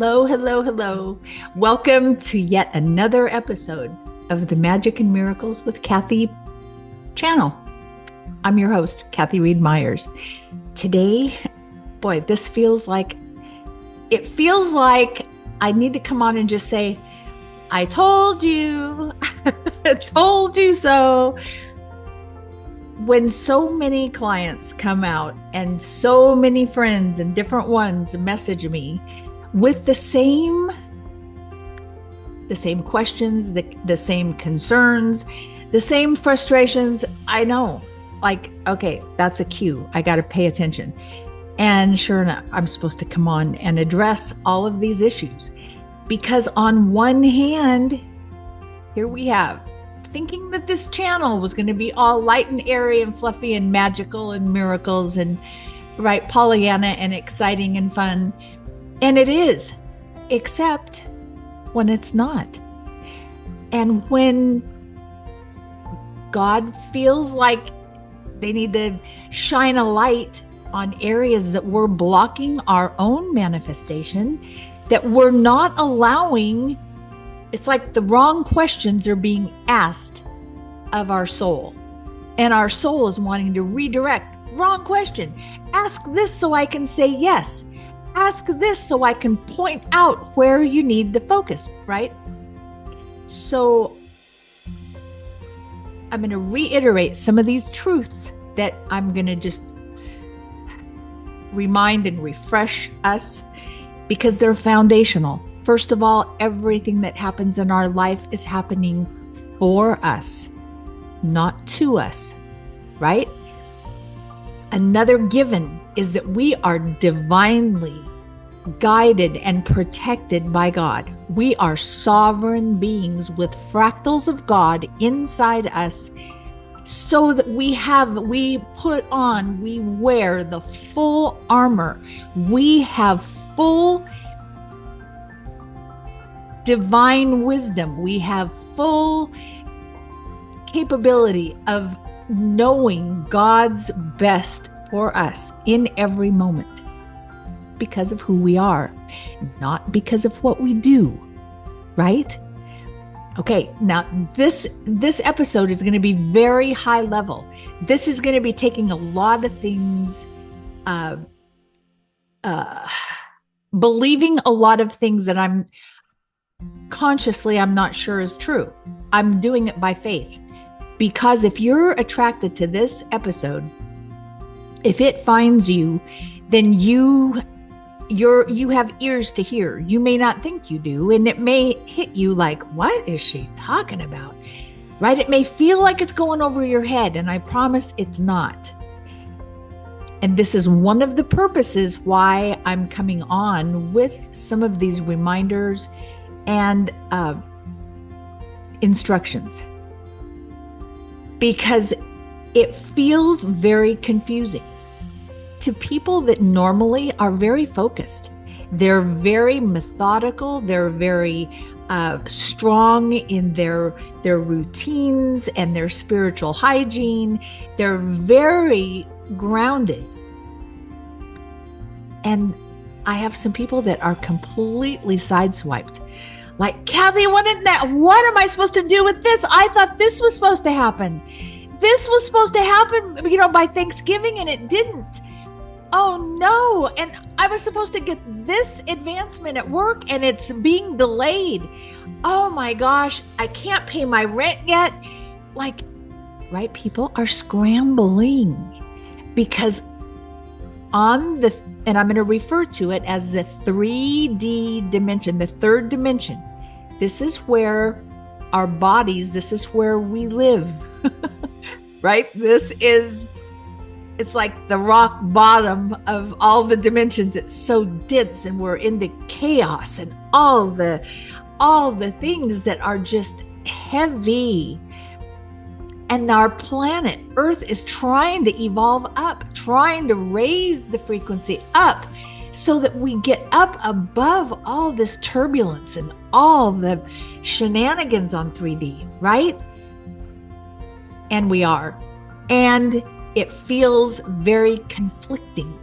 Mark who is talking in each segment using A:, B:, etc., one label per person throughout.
A: Hello, hello, hello. Welcome to yet another episode of the Magic and Miracles with Kathi channel. I'm your host, Kathi Reed Myers. Today, boy, this feels like I need to come on and just say, I told you, I told you so. When so many clients come out and so many friends and different ones message me with the same questions, the same concerns, the same frustrations, I know, like, okay, that's a cue. I got to pay attention. And sure enough, I'm supposed to come on and address all of these issues because on one hand, here we have thinking that this channel was going to be all light and airy and fluffy and magical and miracles and right, Pollyanna and exciting and fun. And it is, except when it's not. And when God feels like they need to shine a light on areas that we're blocking our own manifestation, that we're not allowing. It's like the wrong questions are being asked of our soul. And our soul is wanting to redirect. Wrong question. Ask this so I can say yes. Ask this so I can point out where you need to focus, right? So I'm going to reiterate some of these truths that I'm going to just remind and refresh us because they're foundational. First of all, everything that happens in our life is happening for us, not to us, right? Another given is that we are divinely guided and protected by God. We are sovereign beings with fractals of God inside us so that we wear the full armor. We have full divine wisdom. We have full capability of knowing God's best for us in every moment because of who we are, not because of what we do, right? Okay, now this episode is going to be very high level. This is going to be taking a lot of things, believing a lot of things that I'm not sure is true. I'm doing it by faith. Because if you're attracted to this episode, if it finds you, then you have ears to hear. You may not think you do, and it may hit you like, what is she talking about? Right? It may feel like it's going over your head, and I promise it's not. And this is one of the purposes why I'm coming on with some of these reminders and instructions, because it feels very confusing to people that normally are very focused. They're very methodical. They're very strong in their routines and their spiritual hygiene. They're very grounded. And I have some people that are completely sideswiped. Like, Kathi, what am I supposed to do with this? I thought this was supposed to happen. This was supposed to happen, by Thanksgiving, and it didn't. Oh no. And I was supposed to get this advancement at work and it's being delayed. Oh my gosh, I can't pay my rent yet. Like, right? People are scrambling because and I'm going to refer to it as the 3D dimension, the third dimension. This is where our bodies, this is where we live, right? It's like the rock bottom of all the dimensions. It's so dense and we're into chaos and all the things that are just heavy. And our planet, Earth, is trying to evolve up, trying to raise the frequency up so that we get up above all this turbulence and all the shenanigans on 3D, right? And we are. And it feels very conflicting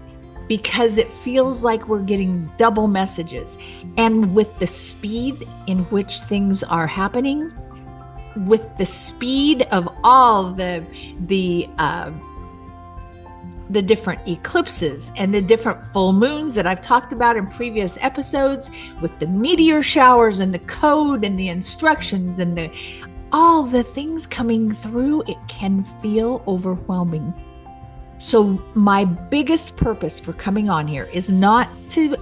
A: because it feels like we're getting double messages. And with the speed in which things are happening, with the speed of all the different eclipses and the different full moons that I've talked about in previous episodes, with the meteor showers and the code and the instructions and all the things coming through, it can feel overwhelming. So my biggest purpose for coming on here is not to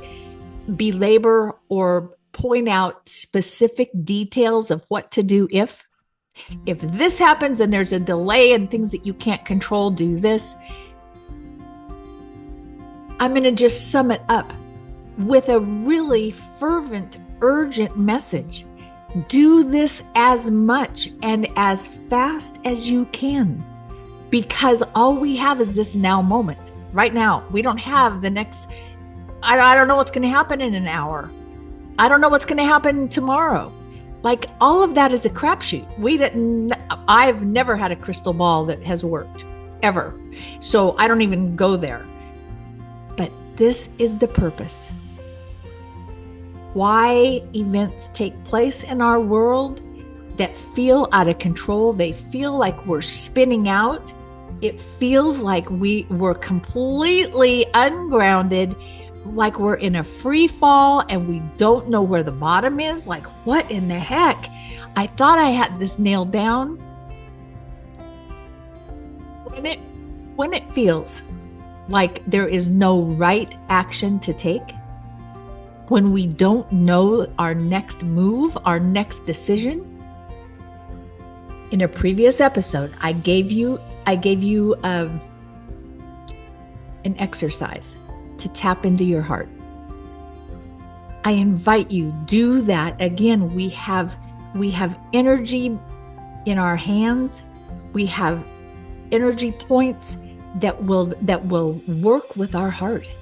A: belabor or point out specific details of what to do if this happens and there's a delay and things that you can't control, do this. I'm going to just sum it up with a really fervent, urgent message. Do this as much and as fast as you can, because all we have is this now moment. Right now, we don't have the next, I don't know what's going to happen in an hour. I don't know what's going to happen tomorrow. Like, all of that is a crapshoot. I've never had a crystal ball that has worked, ever. So I don't even go there. But this is the purpose. Why events take place in our world that feel out of control. They feel like we're spinning out. It feels like we're completely ungrounded, like we're in a free fall and we don't know where the bottom is. Like, what in the heck? I thought I had this nailed down. When it feels like there is no right action to take, when we don't know our next move, our next decision. In a previous episode, I gave you an exercise to tap into your heart. I invite you, do that again. We have energy in our hands. We have energy points that will work with our heart.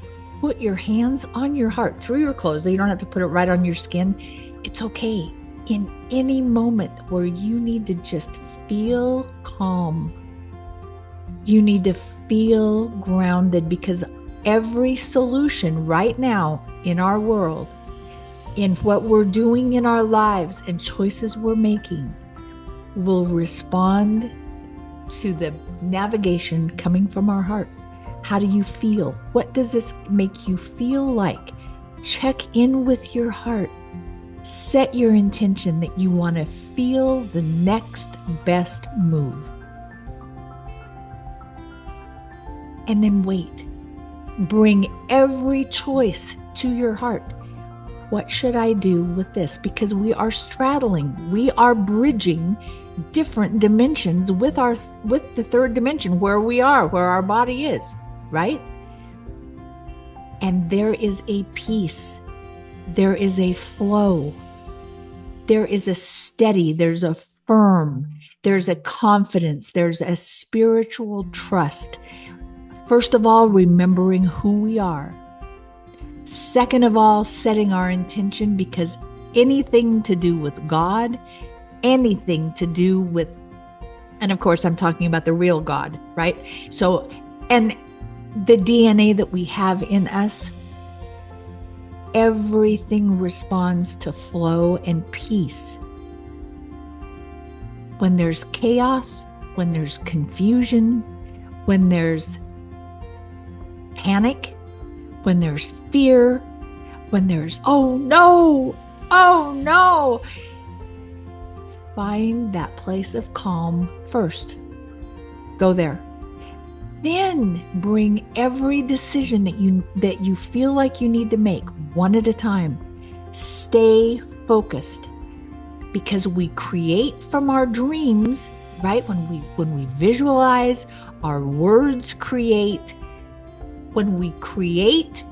A: Put your hands on your heart through your clothes. You don't have to put it right on your skin. It's okay. In any moment where you need to just feel calm, you need to feel grounded, because every solution right now in our world, in what we're doing in our lives and choices we're making, will respond to the navigation coming from our heart. How do you feel? What does this make you feel like? Check in with your heart. Set your intention that you want to feel the next best move. And then wait. Bring every choice to your heart. What should I do with this? Because we are straddling, we are bridging different dimensions with the third dimension, where we are, where our body is, right? And there is a peace, there is a flow, there is a steady, there's a firm, there's a confidence, there's a spiritual trust. First of all, remembering who we are. Second of all, setting our intention, because anything to do with God, anything to do with, and of course I'm talking about the real God, right? So, and the DNA that we have in us, everything responds to flow and peace. When there's chaos, when there's confusion, when there's panic, when there's fear, when there's, oh no, find that place of calm first. Go there. Then bring every decision that you feel like you need to make one at a time. Stay focused, because we create from our dreams, right? When we visualize, our words create. When we create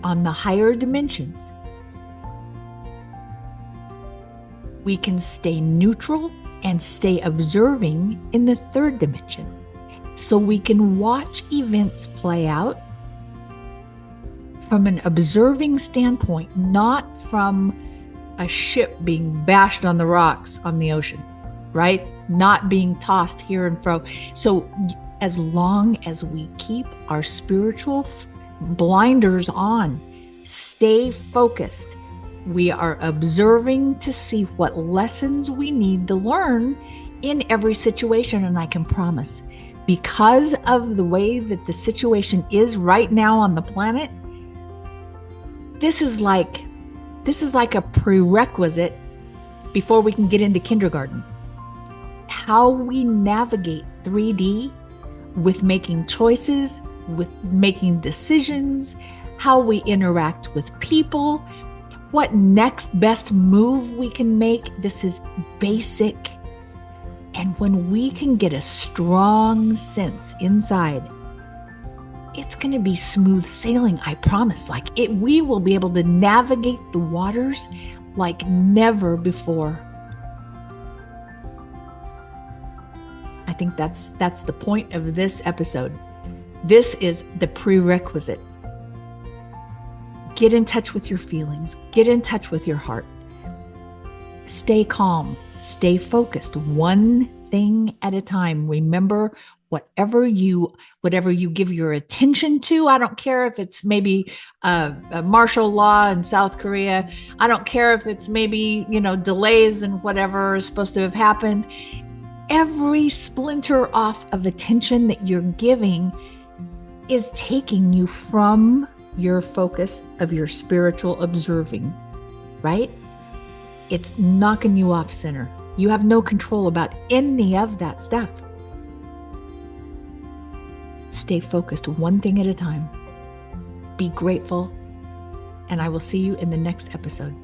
A: on the higher dimensions, we can stay neutral and stay observing in the third dimension. So we can watch events play out from an observing standpoint, not from a ship being bashed on the rocks on the ocean, right? Not being tossed here and fro. So as long as we keep our spiritual blinders on. Stay focused. We are observing to see what lessons we need to learn in every situation. And I can promise, because of the way that the situation is right now on the planet, this is like a prerequisite before we can get into kindergarten. How we navigate 3D with making choices, with making decisions, how we interact with people, what next best move we can make. This is basic. And when we can get a strong sense inside, it's going to be smooth sailing, I promise. We will be able to navigate the waters like never before. I think that's the point of this episode. This is the prerequisite. Get in touch with your feelings. Get in touch with your heart. Stay calm. Stay focused. One thing at a time. Remember, whatever you give your attention to, I don't care if it's maybe a martial law in South Korea. I don't care if it's maybe, delays and whatever is supposed to have happened. Every splinter off of attention that you're giving is taking you from your focus of your spiritual observing, right? It's knocking you off center. You have no control about any of that stuff. Stay focused, one thing at a time. Be grateful, and I will see you in the next episode.